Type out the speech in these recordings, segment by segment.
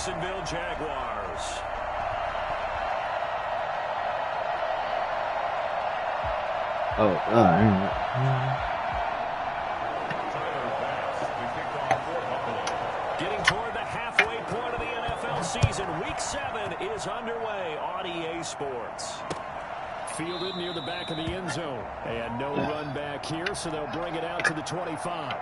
Jacksonville Jaguars. Oh, Getting toward the halfway point of the NFL season. Week 7 is underway on EA Sports. Fielded near the back of the end zone. And no run back here, so they'll bring it out to the 25.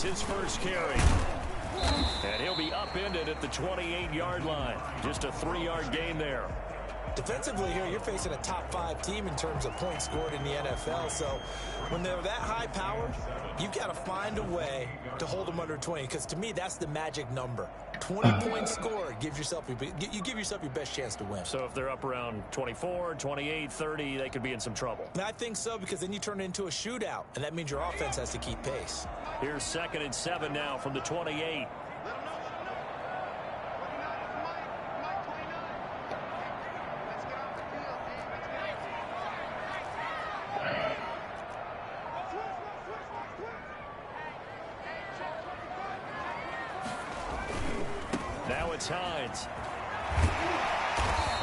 His first carry. And he'll be upended at the 28-yard line. Just a 3-yard gain there. Defensively here, you're facing a top 5 team in terms of points scored in the NFL. So when they're that high powered, you've got to find a way to hold them under 20. Because to me, that's the magic number. 20 points scored gives yourself you give yourself your best chance to win. So if they're up around 24, 28, 30, they could be in some trouble. And I think so, because then you turn it into a shootout, and that means your offense has to keep pace. Here's 2nd and 7 now from the 28. Now it's Hines.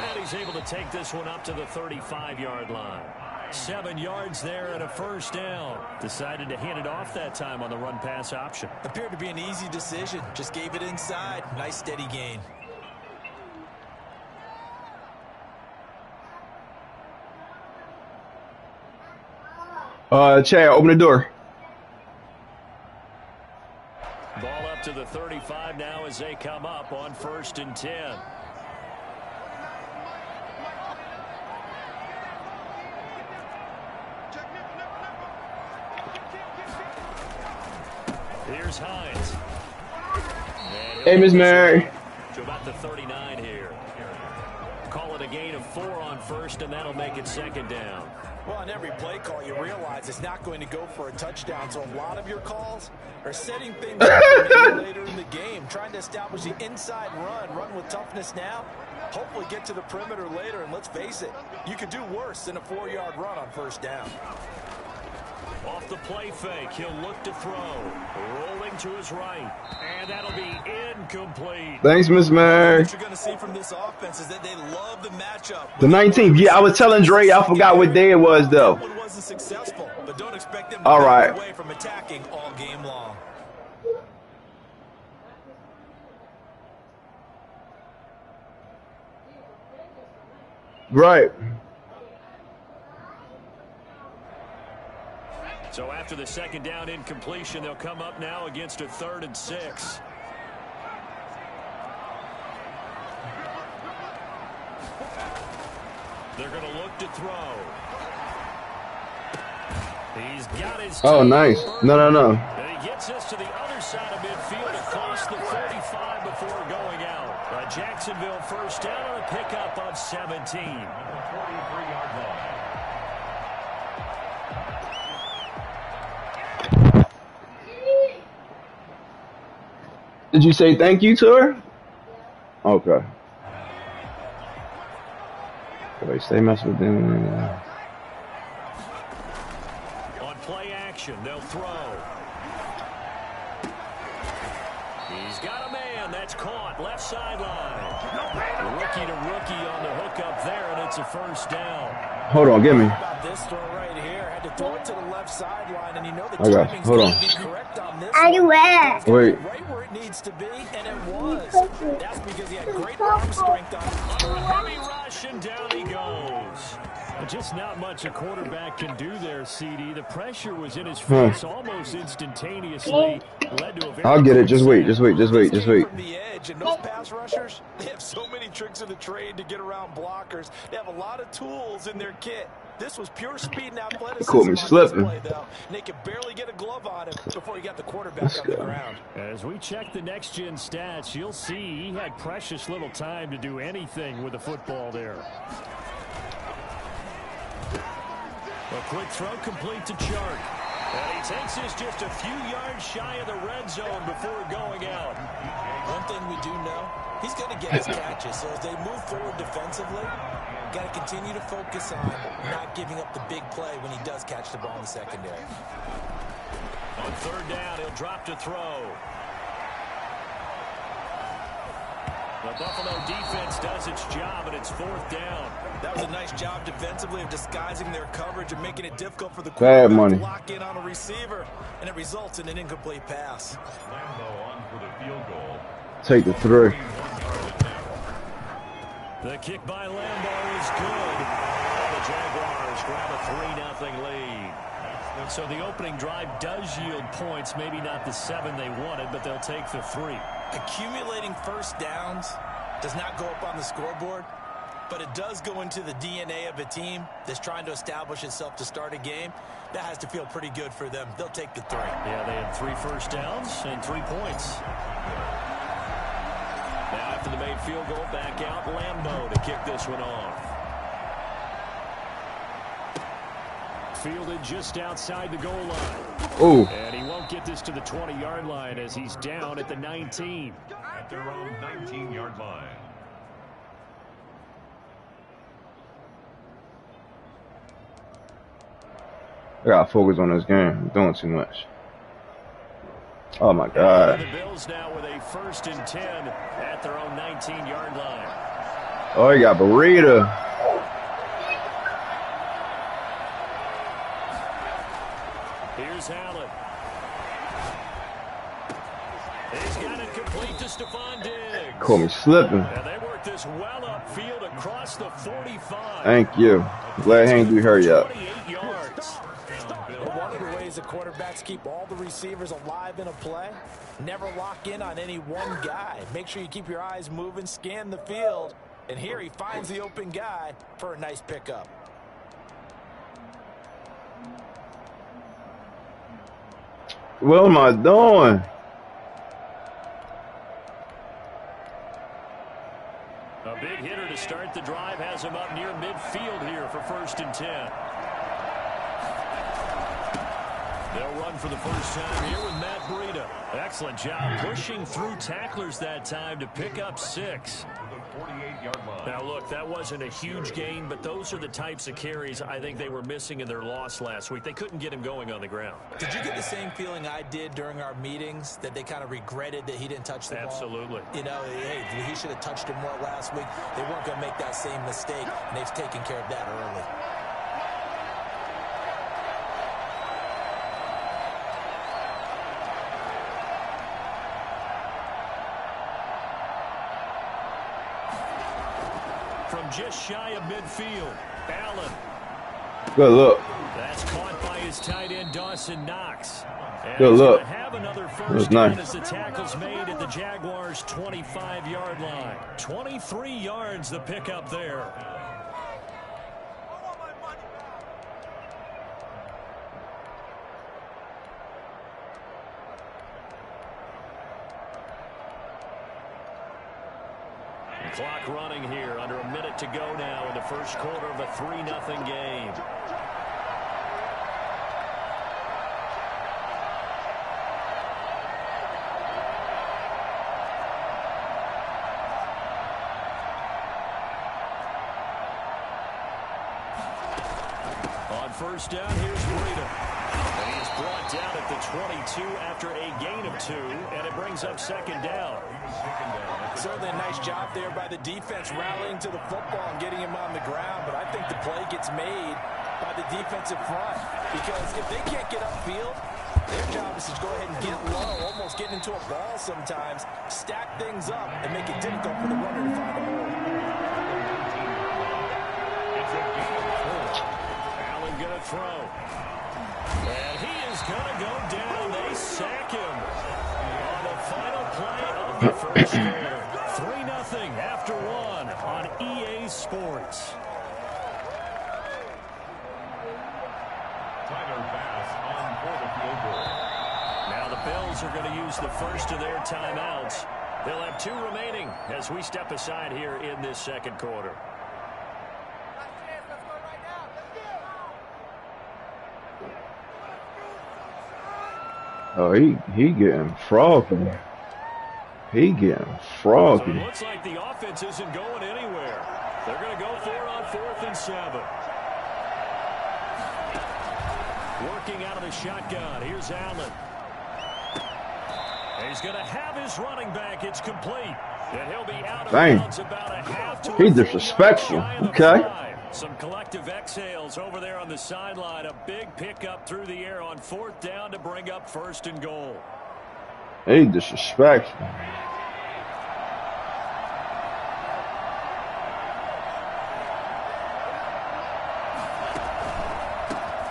And he's able to take this one up to the 35-yard line. 7 yards there and a first down. Decided to hand it off that time on the run-pass option. Appeared to be an easy decision. Just gave it inside. Nice steady gain. Chad, open the door. Ball up to the 35 now as they come up on 1st and 10. Here's Hines. Hey, Miss Mary. To about the 39 here. Call it a gain of 4 on 1st, and that'll make it 2nd down. Well, on every play call, you realize it's not going to go for a touchdown. So a lot of your calls are setting things up later in the game, trying to establish the inside run with toughness now. Hopefully get to the perimeter later, and let's face it, you could do worse than a 4-yard run on 1st down. Off the play fake, he'll look to throw. Rolling to his right, and that'll be incomplete. Thanks, Miss Mary. What you're going to see from this offense is that they love the matchup. The 19th. Yeah, I was telling Dre, I forgot what day it was, though. That one wasn't successful, but don't expect them to all right. get away from attacking all game long. Right. So after the 2nd down incompletion, they'll come up now against a 3rd and 6. They're going to look to throw. He's got his. Oh, nice. No. And he gets this to the other side of midfield across the 35 before going out. A Jacksonville first down on a pickup of 17. 43-yard line. Did you say thank you to her? Okay. Wait, stay messing with them. On play action, they'll throw. He's got a man. That's caught. Left sideline. Rookie to rookie on the hook up there, and it's a first down. Hold on, give me. About this throw right here. Had to throw it to the left sideline, and you know the timing's going to be correct on this. Wait. Right where it needs to be, and it was. That's because he had great arm strength on it. Under a heavy rush, and down he goes. A just not much a quarterback can do there, CD. The pressure was in his face almost instantaneously. Led to a very I'll get it. Just wait. From the edge, and those pass rushers, they have so many tricks of the trade to get around blockers. They have a lot of tools in their kit. This was pure speed and athleticism caught me slipping. on display, though. And they could barely get a glove on him before he got the quarterback on the ground. As we check the next-gen stats, you'll see he had precious little time to do anything with the football there. A quick throw complete to Chark. And he takes this just a few yards shy of the red zone before going out. One thing we do know, he's going to get his catches. So as they move forward defensively, got to continue to focus on not giving up the big play when he does catch the ball in the secondary. On third down, he'll drop to throw. The Buffalo defense does its job, and it's fourth down. That was a nice job defensively of disguising their coverage and making it difficult for the Bad quarterback money. to lock in on a receiver, and it results in an incomplete pass. Take the 3. The kick by Lambeau is good. The Jaguars grab a 3-0 lead. So the opening drive does yield points, maybe not the 7 they wanted, but they'll take the 3. Accumulating first downs does not go up on the scoreboard, but it does go into the DNA of a team that's trying to establish itself to start a game. That has to feel pretty good for them. They'll take the 3. Yeah, they had 3 first downs and 3 points. Now after the made field goal, back out Lambeau to kick this one off. Fielded just outside the goal line. Oh. And he won't get this to the 20-yard line as he's down at the 19. At their own 19-yard line. I gotta focus on this game. I'm doing too much. Oh my God. The Bills now with a 1st and 10 at their own 19-yard line. Oh, he got Burrito. Here's Allen. He's got it complete to Stephon Diggs. Caught me slipping. And they work this well upfield across the 45. Thank you. Glad Hank you hurry up. 28 yards. One of the ways the quarterbacks keep all the receivers alive in a play, never lock in on any one guy. Make sure you keep your eyes moving, scan the field, and here he finds the open guy for a nice pickup. What am I doing? A big hitter to start the drive has him up near midfield here for 1st and 10. They'll run for the first time here with Matt Breida. Excellent job pushing through tacklers that time to pick up 6. Now, look, that wasn't a huge gain, but those are the types of carries I think they were missing in their loss last week. They couldn't get him going on the ground. Did you get the same feeling I did during our meetings, that they kind of regretted that he didn't touch the ball? Absolutely. You know, hey, he should have touched him more last week. They weren't going to make that same mistake, and they've taken care of that early. From just shy of midfield, Allen. Good look. That's caught by his tight end, Dawson Knox. And Good he's look. gonna have another That first was down nice. as the tackle's made at the Jaguars' 25-yard line. 23 yards the pickup there. Clock running here, under a minute to go now in the first quarter of a 3-0 game. On first down, here's Breida. And he is brought down at the 22 after a gain of 2, and it brings up 2nd down. Certainly a nice job there by the defense rallying to the football and getting him on the ground, but I think the play gets made by the defensive front, because if they can't get upfield, their job is to go ahead and get low, almost get into a ball sometimes, stack things up, and make it difficult for the runner to find a hole. EA Sports. Tyler Bass on for the field goal. Now the Bills are going to use the first of their timeouts. They'll have 2 remaining as we step aside here in this second quarter. Oh, he getting froggy. He getting froggy. So it looks like the offense isn't going anywhere. They're going to go for it on 4th and 7. Working out of the shotgun. Here's Allen. He's going to have his running back. It's complete. And he'll be out of bounds about a half to He disrespectful. Okay. Some collective exhales over there on the sideline. A big pickup through the air on 4th down to bring up 1st and goal. He disrespectful.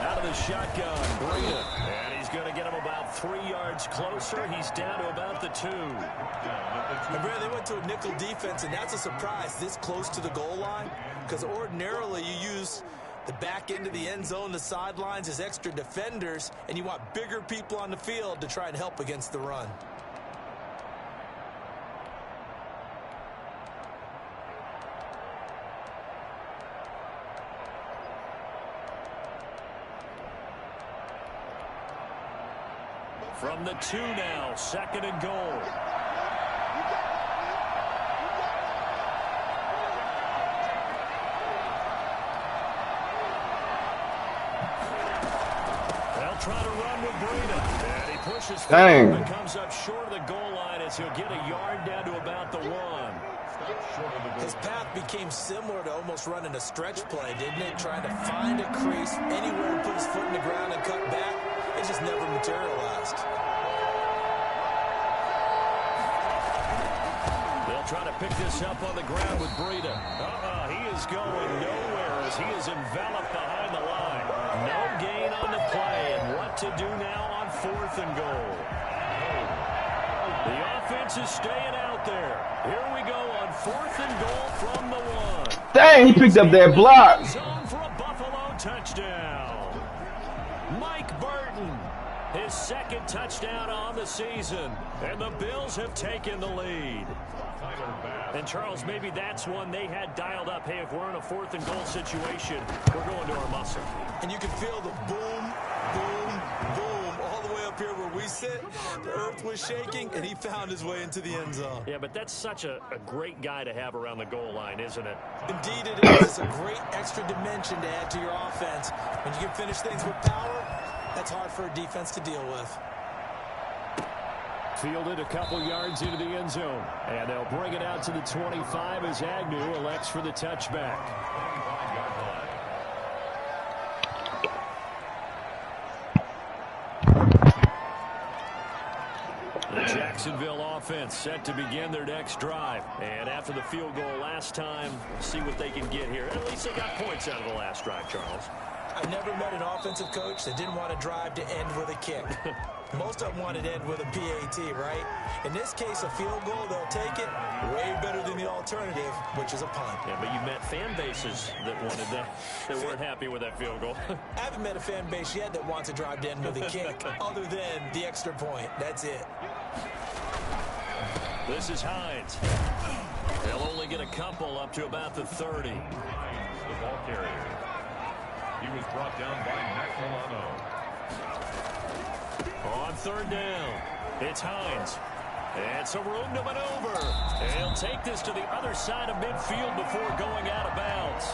Out of the shotgun, Breida. And he's going to get him about 3 yards closer. He's down to about the 2. And Brad, they went to a nickel defense, and that's a surprise this close to the goal line, because ordinarily you use the back end of the end zone, the sidelines as extra defenders, and you want bigger people on the field to try and help against the run. From the 2 now, 2nd and goal. They'll try to run with Breida. And he pushes forward and comes up short of the goal line as he'll get a yard down to about the 1. His path became similar to almost running a stretch play, didn't it? Trying to find a crease, anywhere to put his foot in the ground and cut back. It just never materialized. They'll try to pick this up on the ground with Breida. He is going nowhere as he is enveloped behind the line. No gain on the play, and what to do now on 4th and goal. The offense is staying out there. Here we go on 4th and goal from the 1. Dang, he picked up that block. Zone for a Buffalo touchdown. Mike Burton, his 2nd touchdown on the season, and the Bills have taken the lead. And Charles, maybe that's one they had dialed up. Hey, if we're in a 4th and goal situation, we're going to our muscle. And you can feel the boom, boom, boom all the way up here where we sit. The earth was shaking, and he found his way into the end zone. Yeah, but that's such a great guy to have around the goal line, isn't it? Indeed it is. It's a great extra dimension to add to your offense. When you can finish things with power, that's hard for a defense to deal with. Fielded a couple yards into the end zone. And they'll bring it out to the 25 as Agnew elects for the touchback. The Jacksonville offense set to begin their next drive. And after the field goal last time, we'll see what they can get here. At least they got points out of the last drive, Charles. I've never met an offensive coach that didn't want to drive to end with a kick. Most of them wanted to end with a PAT, right? In this case, a field goal, they'll take it. Way better than the alternative, which is a punt. Yeah, but you met fan bases that wanted that, that weren't happy with that field goal. I haven't met a fan base yet that wants to drive to end with a kick, other than the extra point. That's it. This is Hines. They'll only get a couple up to about the 30. The ball carrier. He was brought down by Mac Milano. On 3rd down, it's Hines. And some room to maneuver. And he'll take this to the other side of midfield before going out of bounds.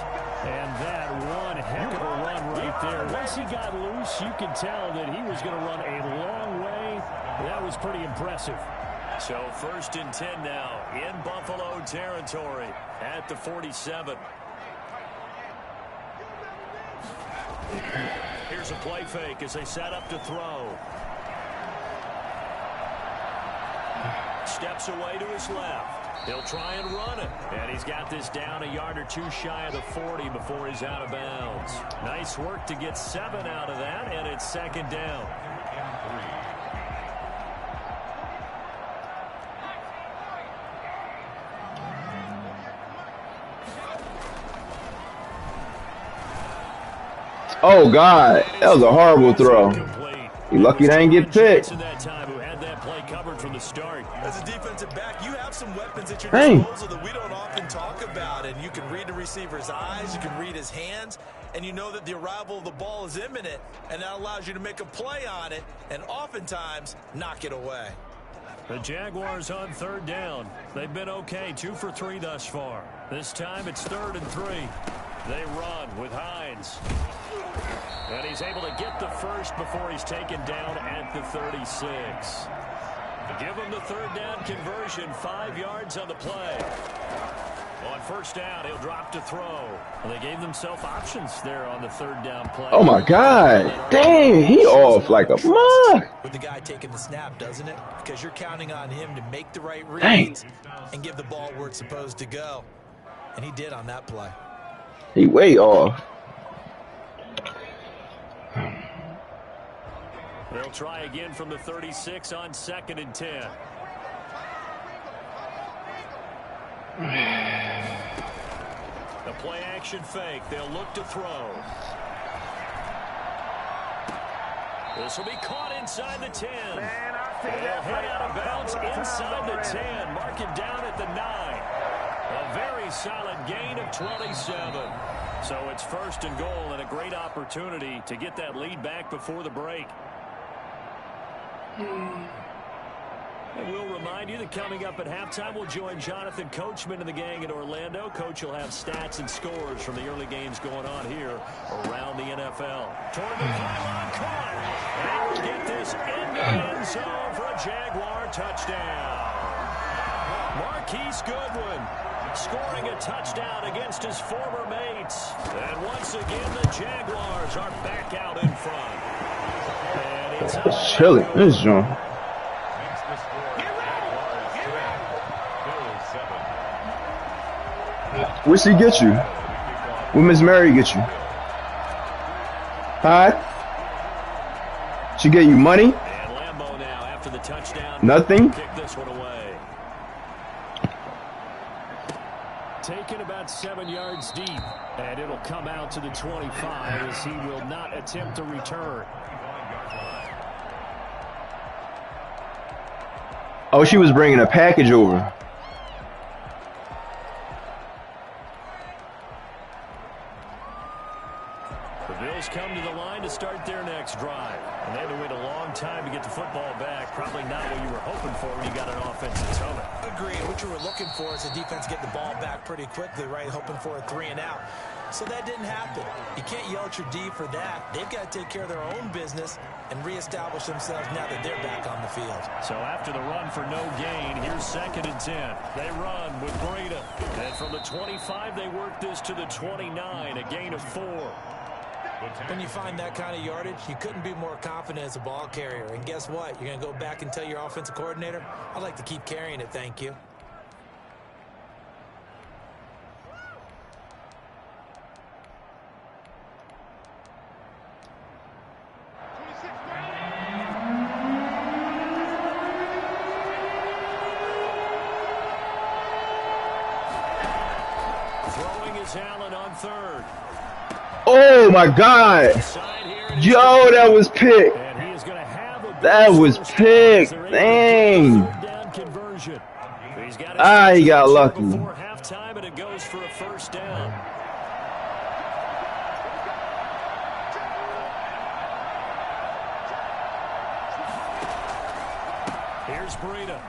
And that one heck of a run right there. Once he got loose, you could tell that he was going to run a long way. That was pretty impressive. So 1st and 10 now in Buffalo territory at the 47. Here's a play fake as they set up to throw. Steps away to his left. He'll try and run it. And he's got this down a yard or 2 shy of the 40 before he's out of bounds. Nice work to get 7 out of that, and it's 2nd down. Oh, God. That was a horrible throw. You lucky they didn't get picked. From the start. As a defensive back, you have some weapons at your Dang. disposal that we don't often talk about, and you can read the receiver's eyes, you can read his hands, and you know that the arrival of the ball is imminent, and that allows you to make a play on it and oftentimes knock it away. The Jaguars on third down. They've been okay, 2 for 3 thus far. This time it's 3rd and 3. They run with Hines. And he's able to get the first before he's taken down at the 36. Give him the 3rd down conversion, 5 yards on the play. On 1st down, he'll drop to throw. Well, they gave themselves options there on the 3rd down play. Oh, my God. Dang, he off like a mug. With the guy taking the snap, doesn't it? Because you're counting on him to make the right Dang. reads and give the ball where it's supposed to go. And he did on that play. He way off. They'll try again from the 36 on 2nd and 10. The play action fake. They'll look to throw. This will be caught inside the 10. They'll head out of bounds inside the 10. Mark it down at the 9. A very solid gain of 27. So it's 1st and goal and a great opportunity to get that lead back before the break. And we'll remind you that coming up at halftime, we'll join Jonathan Coachman and the gang in Orlando. Coach will have stats and scores from the early games going on here around the NFL. Toward the pylon, caught. And we'll get this into the end zone for a Jaguar touchdown. Marquise Goodwin scoring a touchdown against his former mates. And once again, the Jaguars are back out in front. And It's chilly. This joint. Where's he get you? Where Miss Mary get you? Huh? She get you money? And Lambeau now after the touchdown. Nothing? Kick this one away. Taken about 7 yards deep. And it'll come out to the 25 as he will not attempt to return. Oh, she was bringing a package over. The Bills come to the line to start their next drive. And they had to wait a long time to get the football back. Probably not what you were hoping for when you got an offensive tunnel. Agreed. What you were looking for is the defense get the ball back pretty quickly, right? Hoping for a 3 and out. So that didn't happen. You can't yell at your D for that. They've got to take care of their own business and reestablish themselves now that they're back on the field. So after the run for no gain, here's 2nd and 10. They run with Breida. And from the 25, they work this to the 29, a gain of 4. When you find that kind of yardage, you couldn't be more confident as a ball carrier. And guess what? You're going to go back and tell your offensive coordinator, I'd like to keep carrying it, thank you. Throwing is Allen on 3rd. Oh my God. Yo, that was picked. That was picked. Dang. Ah, he got lucky. Before halftime, and it goes for a 1st down. Here's Breida.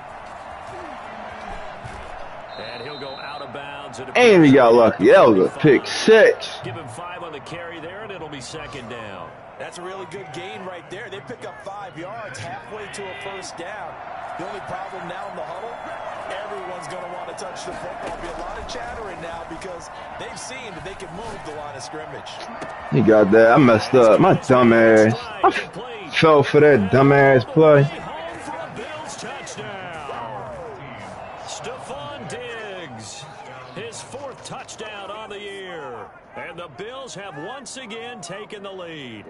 And he'll go out of bounds. And he got lucky. That was a pick 6. Give him 5 on the carry there, and it'll be 2nd down. That's a really good gain right there. They pick up 5 yards halfway to a 1st down. The only problem now in the huddle, everyone's going to want to touch the football. There'll be a lot of chattering now because they've seen that they can move the line of scrimmage. He got that. I messed up. My dumb ass. I fell for that dumb ass play. Home for a Bills touchdown. Stephon Diggs, his 4th touchdown on the year. And the Bills have once again taken the lead.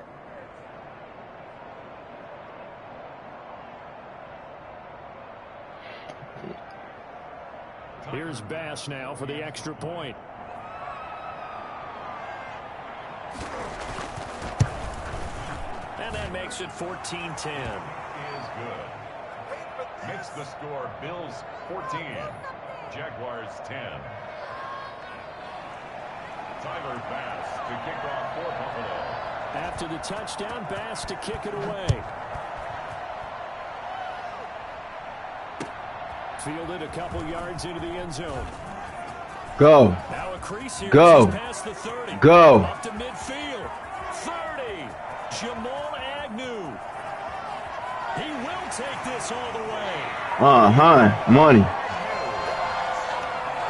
Here's Bass now for the extra point. And that makes it 14-10. Is good. Makes the score Bills 14, Jaguars 10. Tyler Bass to kick off for Buffalo. After the touchdown, Bass to kick it away. Fielded a couple yards into the end zone. Go. Now a crease here. Go. Past the 30. Go. Up to midfield. 30. Jamal Agnew. He will take this all the way. Money.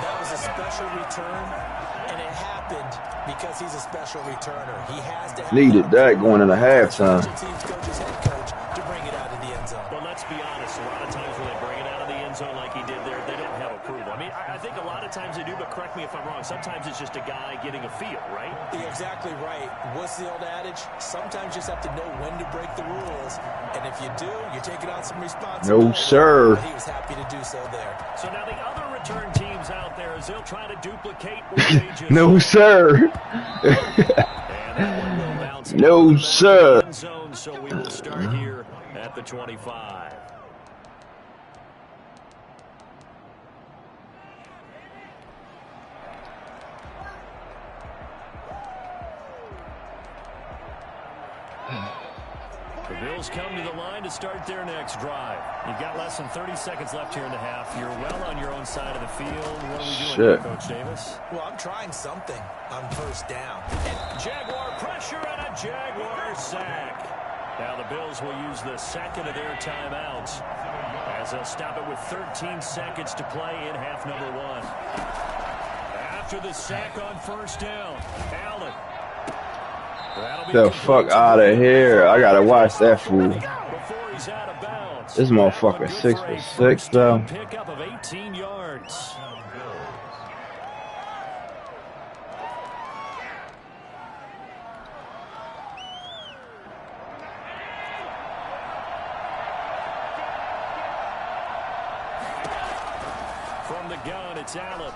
That was a special return, and it happened because he's a special returner. He has to have Needed that going into halftime. special teams coach's head coach to bring it out of the end zone. Well, let's be honest. A lot of times when they bring it out of the end zone like he did there, they don't have approval. I mean, I think a lot of times they do, but correct me if I'm wrong. Sometimes it's just a guy getting a feel, right? You're exactly right. What's the old adage? Sometimes you just have to know when to break the rules. And if you do, you're taking on some responsibility. No, sir. He was happy to do so there. So now the other return teams out there, as they'll try to duplicate what they just No, sir. And that one will bounce No, back sir. to the end zone, so we will start here at the 25. The Bills come to the line to start their next drive. You've got less than 30 seconds left here in the half. You're well on your own side of the field. What are we doing here, Coach Davis? Well, I'm trying something on first down. And Jaguar pressure and a Jaguar sack. Now the Bills will use the second of their timeouts as they'll stop it with 13 seconds to play in half number one. After the sack on first down, Allen. The fuck out of here. I gotta watch that fool. This motherfucker 6 for 6 though. Pickup of 18 yards. From the gun, it's Allen.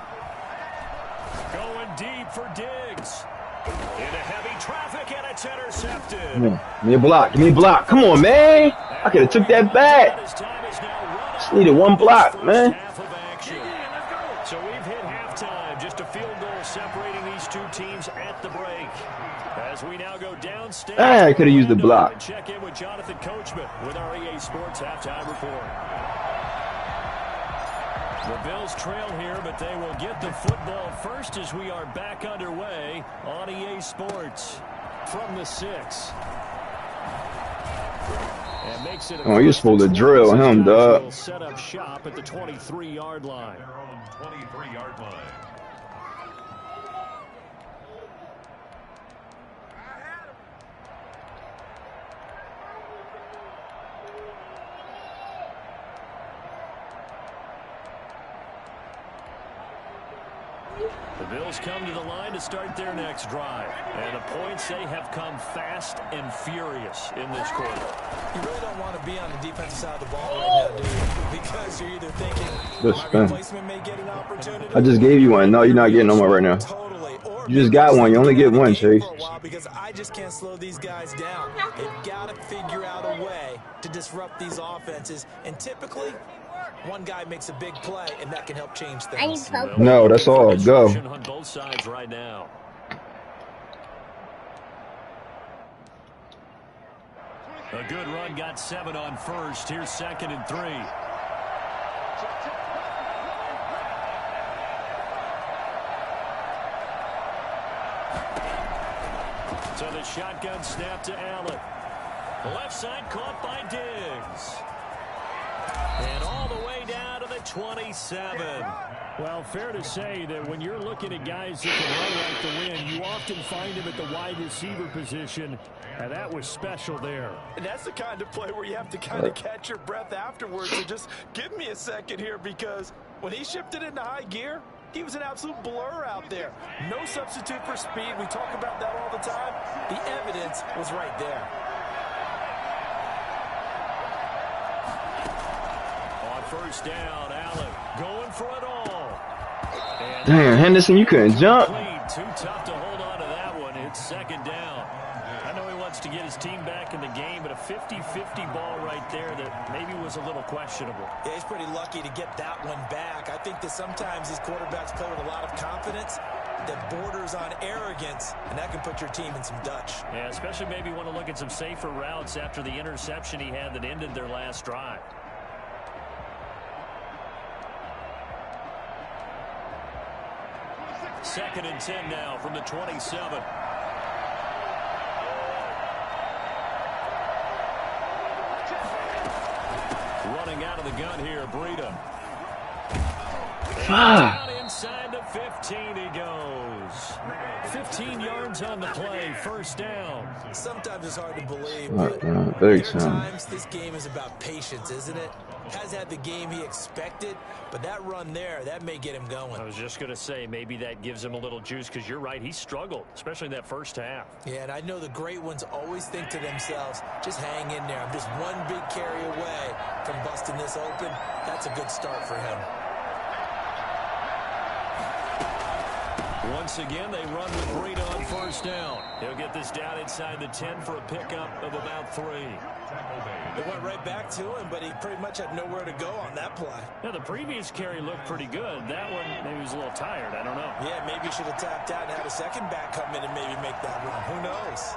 Going deep for Diggs. Into heavy traffic, and it's intercepted. Give me a block. Give me a block. Come on, man. I could have took that back. Just needed one block, man. So we've hit halftime. Just a field goal separating these two teams at the break. As we now go downstairs. I could have used the block. Check in with Jonathan Coachman with our EA Sports halftime report. The Bills trail here, but they will get the football first as we are back underway on EA Sports from the 6. And makes it Oh, you're supposed to drill him, dog. Set up shop at the 23-yard line. Their own 23-yard line. The Bills come to the line to start their next drive. And the points, they have come fast and furious in this quarter. You really don't want to be on the defensive side of the ball right now, do you? Because you're either thinking, Good my spin. replacement may get an opportunity. I just gave you one. No, you're not getting no more right now. Totally. Or You just got one. You only get one, Chase. for a while because I just can't slow these guys down. They've got to figure out a way to disrupt these offenses. And typically, one guy makes a big play, and that can help change things. No, that's all. Go. On both sides right now. A good run got 7 on first. Here's 2nd and 3. So the shotgun snap to Allen. Left side caught by Diggs. And all the way down to the 27. Well, fair to say that when you're looking at guys that can run like the wind, you often find them at the wide receiver position, and that was special there. And that's the kind of play where you have to kind of catch your breath afterwards and just give me a second here, because when he shifted into high gear, he was an absolute blur out there. No substitute for speed. We talk about that all the time. The evidence was right there. On first down, Allen going for it all. And Damn, Henderson, you couldn't jump. clean. Too tough to hold on to that one. It's 2nd down. I know he wants to get his his team back in the game, but a 50-50 ball right there that maybe was a little questionable. Yeah, he's pretty lucky to get that one back. I think that sometimes these quarterbacks play with a lot of confidence that borders on arrogance, and that can put your team in some Dutch. Yeah, especially maybe want to look at some safer routes after the interception he had that ended their last drive. Second and 10 now from the 27. Running out of the gun here, Breida. Fuck. Inside the 15 he goes. 15 yards on the play, first down. Sometimes it's hard to believe, Right, but big there are times this game is about patience, isn't it? Has had the game he expected, but that run there, that may get him going. I was just going to say, maybe that gives him a little juice, because you're right, he struggled, especially in that first half. Yeah, and I know the great ones always think to themselves, just hang in there. I'm just one big carry away from busting this open. That's a good start for him. Once again, they run with Breida on first down. He'll get this down inside the 10 for a pickup of about 3. It went right back to him, but he pretty much had nowhere to go on that play. Now, the previous carry looked pretty good. That one, maybe he was a little tired. I don't know. Yeah, maybe he should have tapped out and had a second back come in and maybe make that run. Who knows?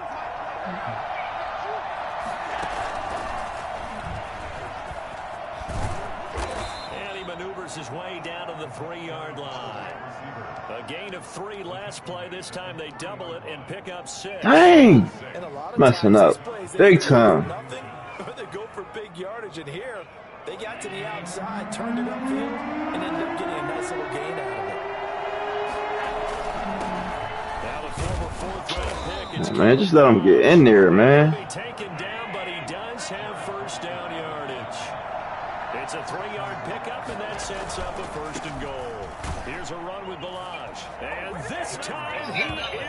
And he maneuvers his way down to the 3-yard line. A gain of 3 last play. This time they double it and pick up 6. Dang. Messing up. Big time. Nothing, but they go for big yardage, and here they got to the outside, turned it upfield, and ended up getting a nice little gain out of it. Now the former 4th-round pick. It's Man, just let him get in there, man. be taken down, but he does have first down yardage. It's a 3-yard pickup, and that sets up a 1st and goal. Here's a run with Balaj, and this time he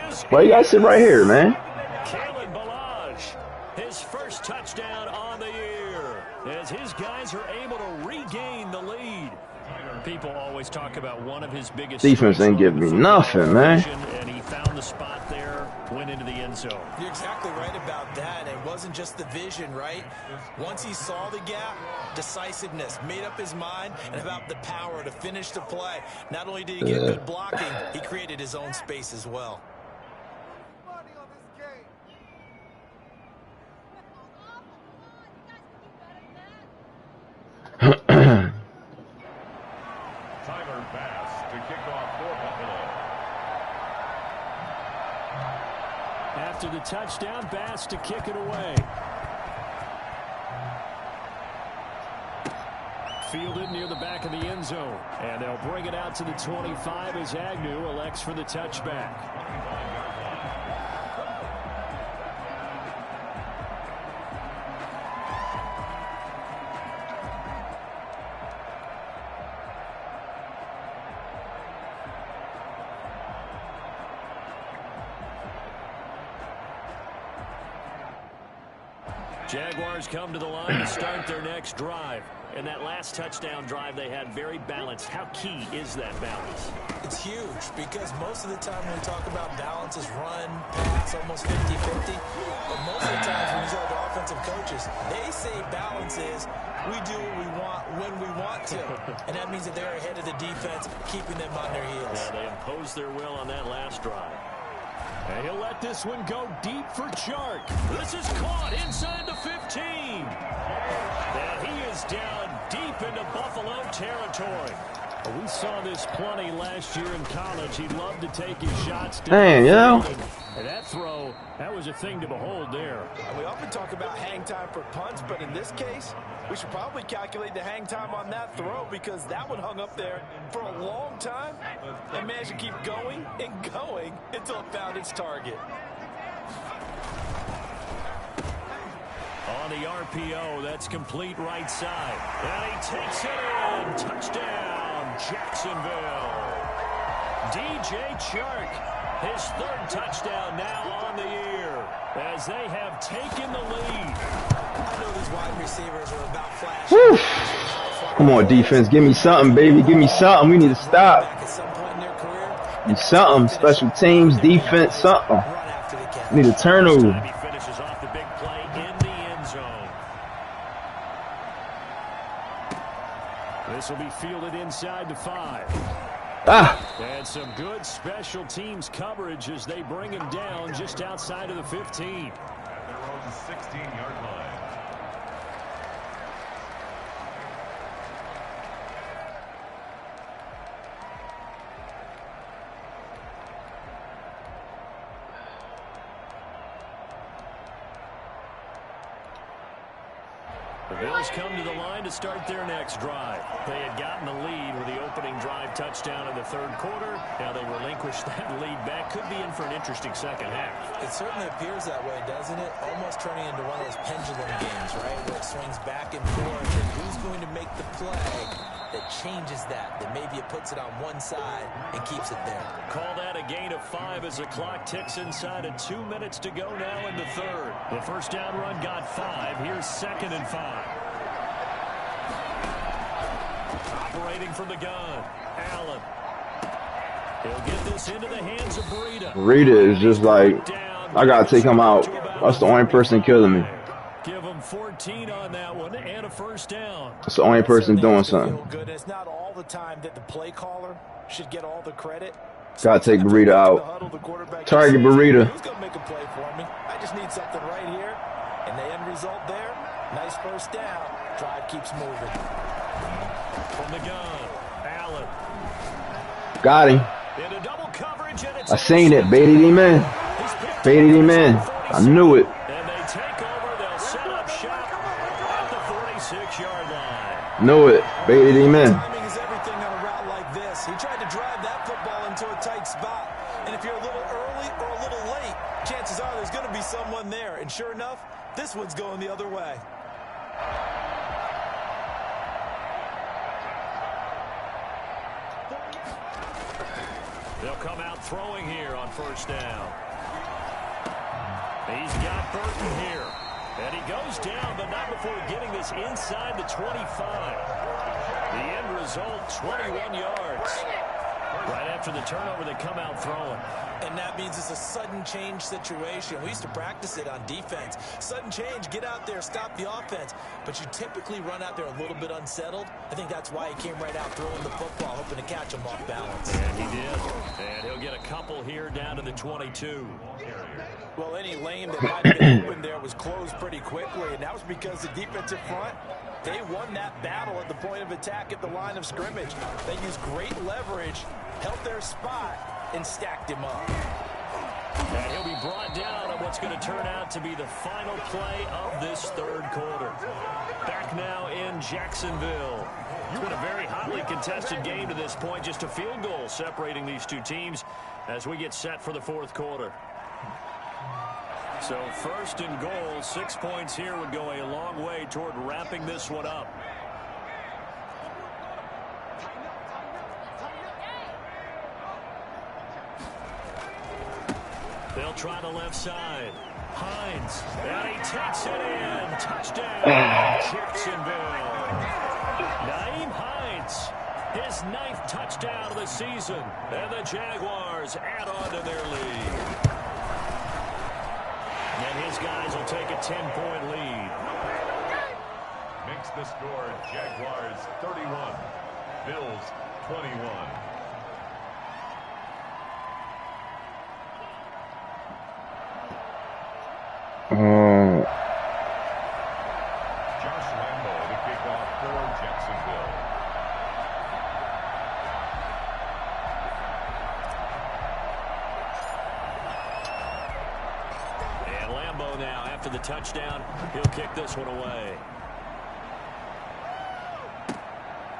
is. Why you guys sit right here, man? Kalen Balaj, his first touchdown on the year, as his guys are able to regain the lead. People always talk about one of his biggest Defense ain't giving me nothing, man. And he found the spot there, went into the end zone. You're exactly right about that. It wasn't just the vision, right? Once he saw the gap, decisiveness, made up his mind, and about the power to finish the play. Not only did he get good blocking, he created his own space as well. After the touchdown, Bass to kick it away. Fielded near the back of the end zone. And they'll bring it out to the 25 as Agnew elects for the touchback. Jaguars come to the line to start their next drive. And that last touchdown drive they had very balanced. How key is that balance? It's huge because most of the time when we talk about balance is run, pass, almost 50-50. But most of the times when you talk to offensive coaches, they say balance is we do what we want when we want to. And that means that they're ahead of the defense, keeping them on their heels. Yeah, they imposed their will on that last drive. And he'll let this one go deep for Chark. This is caught inside the 15. And he is down deep into Buffalo territory. We saw this plenty last year in college. He loved to take his shots. Dang, yo. And that throw, that was a thing to behold there. And we often talk about hang time for punts, but in this case, we should probably calculate the hang time on that throw because that one hung up there for a long time and managed to keep going and going until it found its target. On the RPO, that's complete right side. And he takes it in. Touchdown, Jacksonville. DJ Chark, his 3rd touchdown now on the year as they have taken the lead. I know these wide receivers are about flash. Come on, defense. Give me something, baby. Give me something. We need to stop. At some point in their career, And something. Special teams, defense, something. run after the catch. We need a turnover. He finishes off the big play. This will be fielded inside the 5. And some good special teams coverage as they bring him down just outside of the 15. At their own 16-yard line. The Bills come to the line to start their next drive. They had gotten the lead with the opening drive touchdown in the 3rd quarter. Now they relinquish that lead back. Could be in for an interesting second half. It certainly appears that way, doesn't it? Almost turning into one of those pendulum games, right? Where it swings back and forth. And who's going to make the play that changes that? That maybe it puts it on one side and keeps it there. Call that a gain of 5 as the clock ticks inside of 2 minutes to go now in the 3rd. The first down run got 5. Here's 2nd and 5. Operating from the gun, Allen. He'll get this into the hands of Breida. Breida is just like, I gotta take him out. That's the only person killing me. Give him 14 on that one and a first down. That's the only person doing something. Good. It's not all the time that the play caller should get all the credit. Gotta take Breida out. Target Breida. Who's gonna make a play for me? I just need something right here. And the end result there, nice first down. Drive keeps moving. From the gun, Allen. Got him. Into double coverage, and it's I seen it. Baited him in. Baited him in. I knew it. And they take over. They'll set up shop at the 46-yard line. Knew it. Baited him in. Timing is everything on a route like this. He tried to drive that football into a tight spot. And if you're a little early or a little late, chances are there's going to be someone there. And sure enough, this one's going the other way. They'll come out throwing here on first down. He's got Burton here. And he goes down, but not before getting this inside the 25. The end result, 21 yards. Right after the turnover, they come out throwing. And that means it's a sudden change situation. We used to practice it on defense. Sudden change, get out there, stop the offense. But you typically run out there a little bit unsettled. I think that's why he came right out throwing the football, hoping to catch him off balance. And he did. And he'll get a couple here down to the 22. Well, any lane that might have been open there was closed pretty quickly, and that was because the defensive front, they won that battle at the point of attack at the line of scrimmage. They used great leverage, held their spot, and stacked him up. And he'll be brought down on what's going to turn out to be the final play of this 3rd quarter. Back now in Jacksonville. It's been a very hotly contested game to this point. Just a field goal separating these two teams as we get set for the 4th quarter. So 1st and goal, 6 points here would go a long way toward wrapping this one up. They'll try the left side. Hines, and he takes it in. Touchdown, Jacksonville. Nyheim Hines, his 9th touchdown of the season. And the Jaguars add on to their lead. And his guys will take a 10-point lead. Makes the score Jaguars 31, Bills 21. Josh Lambo to kick off for Jacksonville. And Lambo now, after the touchdown, he'll kick this one away.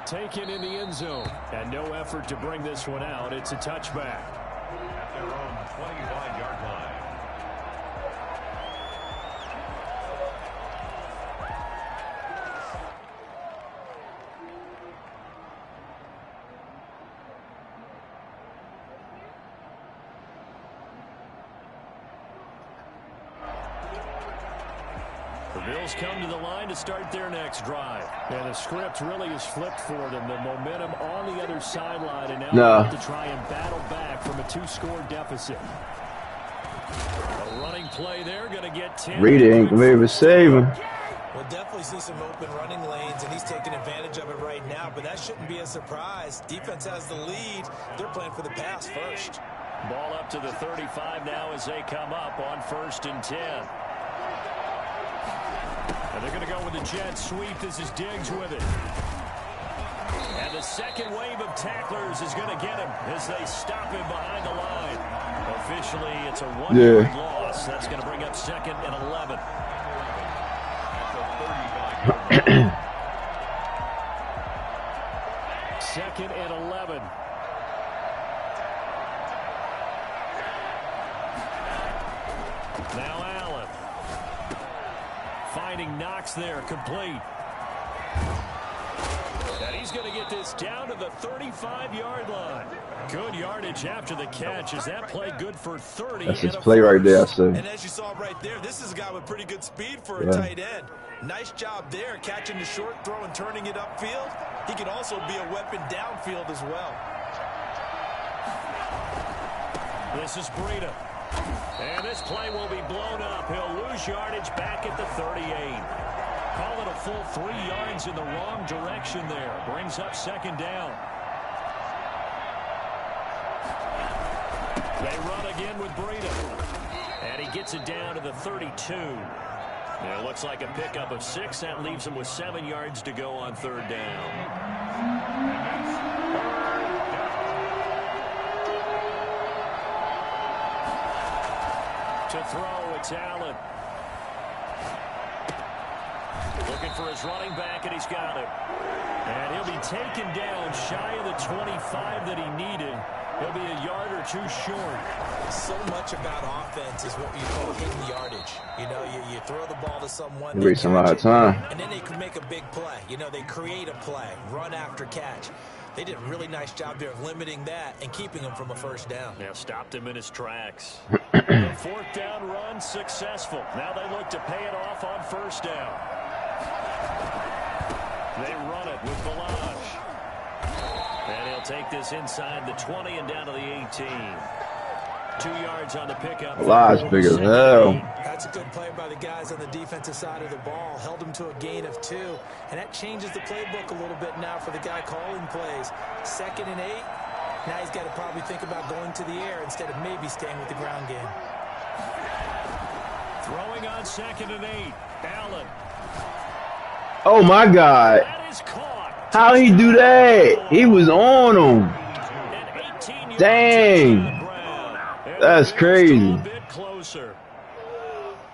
Taken in the end zone. And no effort to bring this one out. It's a touchback. At their own 25-yard line. The Bills come to the line to start their next drive. And the script really is flipped for them. The momentum on the other sideline, and now they have to try and battle back from a 2-score deficit. A running play there, going to get 10. Breida ain't gonna be able to save him. We'll definitely see some open running lanes, and he's taking advantage of it right now, but that shouldn't be a surprise. Defense has the lead. They're playing for the pass first. Ball up to the 35 now as they come up on 1st and 10. And they're going to go with the jet sweep. This is Diggs with it. And the second wave of tacklers is going to get him as they stop him behind the line. Officially, it's a 1-yard loss. That's going to bring up 2nd and 11. 2nd and 11. Now Allen. Finding Knox there, complete. And he's going to get this down to the 35-yard line. Good yardage after the catch. Is that play good for 30? That's his play right there, I see. And as you saw right there, this is a guy with pretty good speed for a tight end. Nice job there, catching the short throw and turning it upfield. He can also be a weapon downfield as well. This is Breida. And this play will be blown up. He'll lose yardage back at the 38. Call it a full 3 yards in the wrong direction there. Brings up 2nd down. They run again with Breida. And he gets it down to the 32. It looks like a pickup of 6. That leaves him with 7 yards to go on 3rd down. To throw, it's Allen. Looking for his running back, and he's got it. And he'll be taken down shy of the 25 that he needed. He'll be a yard or 2 short. So much about offense is what you call hidden yardage. You know, you throw the ball to someone, waste a lot of time, and then they can make a big play. You know, they create a play, run after catch. They did a really nice job there of limiting that and keeping him from a 1st down. Yeah, stopped him in his tracks. The 4th down run successful. Now they look to pay it off on 1st down. They run it with Balaj. And he'll take this inside the 20 and down to the 18. 2 yards on the pickup. Balaj big as hell. That's a good play by the guys on the defensive side of the ball. Held him to a gain of 2. And that changes the playbook a little bit now for the guy calling plays. 2nd and 8. Now he's got to probably think about going to the air instead of maybe staying with the ground game. Throwing on 2nd and 8. Allen. Oh, my God. That is caught. How he do that? He was on him. Dang. That's crazy.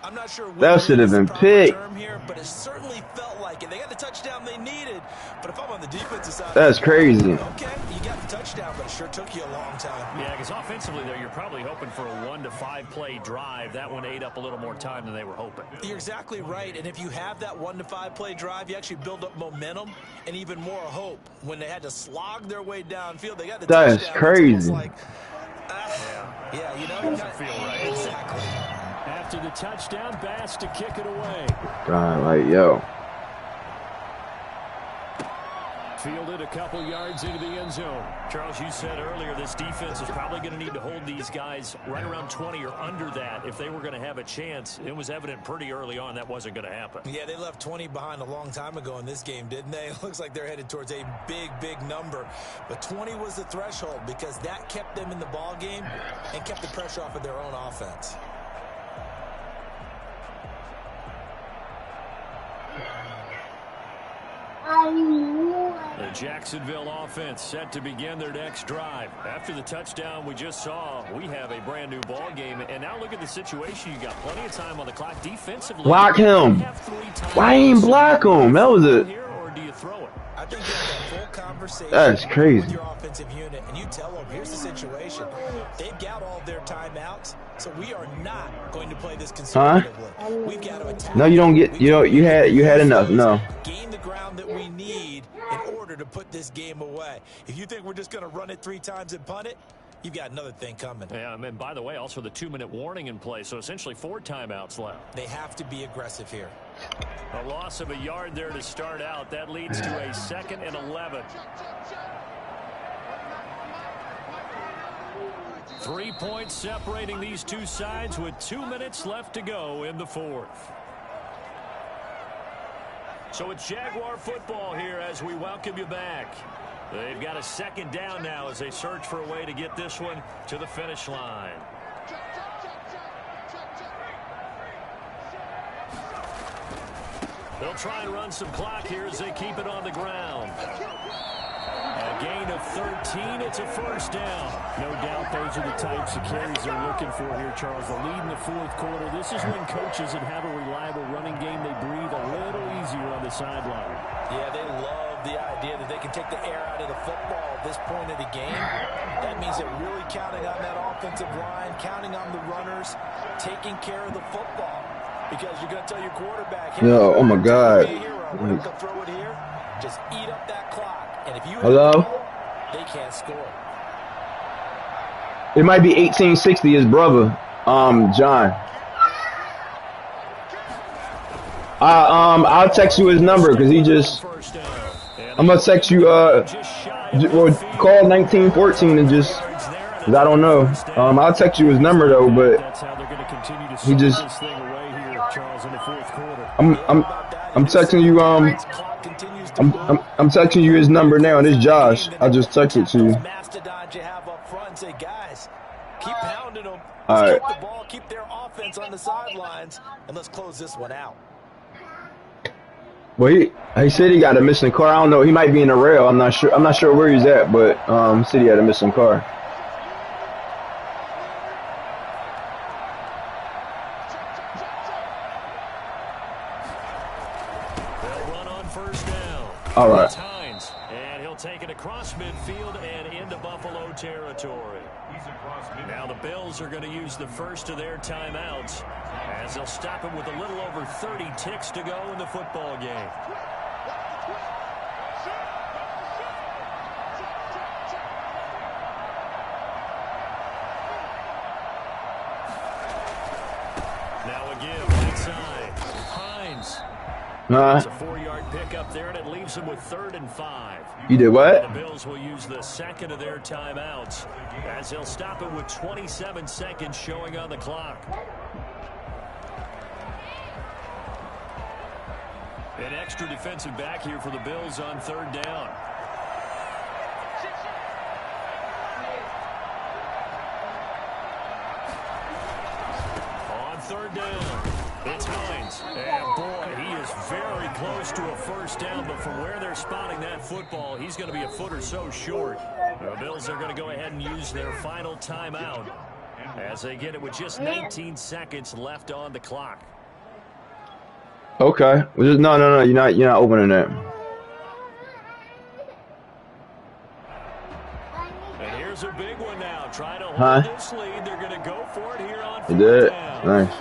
I'm not sure that should have been picked. Here, but it certainly felt like it. They got the touchdown they needed. But if I'm on the defensive side, that's crazy. Okay, you got the touchdown, but it sure took you a long time. Yeah, because offensively, though, you're probably hoping for a 1 to 5 play drive. That one ate up a little more time than they were hoping. You're exactly right. And if you have that 1 to 5 play drive, you actually build up momentum and even more hope. When they had to slog their way downfield, they got the touchdown. That's crazy. Like, yeah, you know, doesn't feel right. Exactly. After the touchdown, Bass to kick it away. God, like, yo. Fielded a couple yards into the end zone. Charles, you said earlier this defense is probably going to need to hold these guys right around 20 or under that if they were going to have a chance. It was evident pretty early on that wasn't going to happen. Yeah, they left 20 behind a long time ago in this game, didn't they? It looks like they're headed towards a big number. But 20 was the threshold because that kept them in the ball game and kept the pressure off of their own offense. The Jacksonville offense set to begin their next drive. After the touchdown we just saw, we have a brand new ball game. And now look at the situation. You got plenty of time on the clock defensively. Block him. Why ain't block him? That was a... Or do you throw it? I think you have that full conversation. That's crazy. With your offensive unit, and you tell them, here's the situation. They've got all their timeouts, so we are not going to play this conservatively. We've got to attack. No, you don't get. You had enough. No. Gain the ground that we need in order to put this game away. If you think we're just going to run it 3 times and punt it, you've got another thing coming. Yeah, and by the way, also the 2-minute warning in play, so essentially 4 timeouts left. They have to be aggressive here. A loss of a yard there to start out. That leads to a 2nd and 11. 3 points separating these two sides with 2 minutes left to go in the 4th. So it's Jaguar football here as we welcome you back. They've got a second down now as they search for a way to get this one to the finish line. They'll try and run some clock here as they keep it on the ground. A gain of 13. It's a first down. No doubt those are the types of carries they're looking for here, Charles. The lead in the fourth quarter. This is when coaches that have a reliable running game, they breathe a little easier on the sideline. Yeah, they love the idea that they can take the air out of the football at this point of the game. That means they're really counting on that offensive line, counting on the runners, taking care of the football. Because you're going to tell your quarterback, hey, no, oh my God. We're going to throw it here. Just eat up that clock. And if you hello? They can't score. It might be 1860, his brother, John. I'll text you his number because he just. I'm gonna text you. Call 1914 and just. Cause I don't know. I'll text you his number though, but he just. I'm texting you. I'm texting you his number now, and it's Josh. I just texted to you. Keep pounding them. All right. Keep the ball, keep their offense on the sidelines, and let's close this one out. Well, he said he got a missing car. I don't know. He might be in the rail. I'm not sure. I'm not sure where he's at, but he said he had a missing car. All right. And he'll take it across midfield and into Buffalo territory. Now the Bills are going to use the first of their timeouts as they'll stop him with a little over 30 ticks to go in the football game. Now again, right side. Hines. It's a 4-yard pickup there, and it leaves them with 3rd and 5. You did what? The Bills will use the second of their timeouts as they'll stop it with 27 seconds showing on the clock. An extra defensive back here for the Bills on 3rd down. On 3rd down. It's Hines. And boy, he is very close to a first down, but from where they're spotting that football, he's going to be a foot or so short. The Bills are going to go ahead and use their final timeout as they get it with just 19 seconds left on the clock. Okay. Well, just, no. You're not opening that. And here's a big one now. Trying to hold this lead. They're going to go for it here on 4th down. Nice.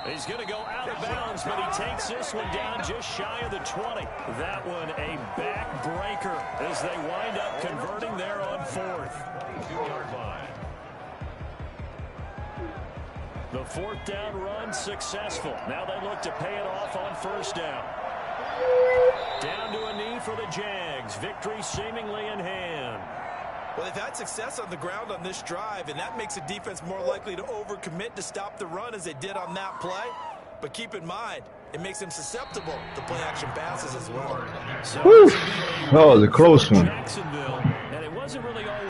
He's going to go out of bounds, but he takes this one down just shy of the 20. That one a backbreaker as they wind up converting there on 4th. 2-yard line. The 4th down run successful. Now they look to pay it off on 1st down. Down to a knee for the Jags. Victory seemingly in hand. Well, they've had success on the ground on this drive, and that makes the defense more likely to overcommit to stop the run as they did on that play. But keep in mind, it makes them susceptible to play-action passes as well. Woo! That was a close one. Jacksonville, and it wasn't really all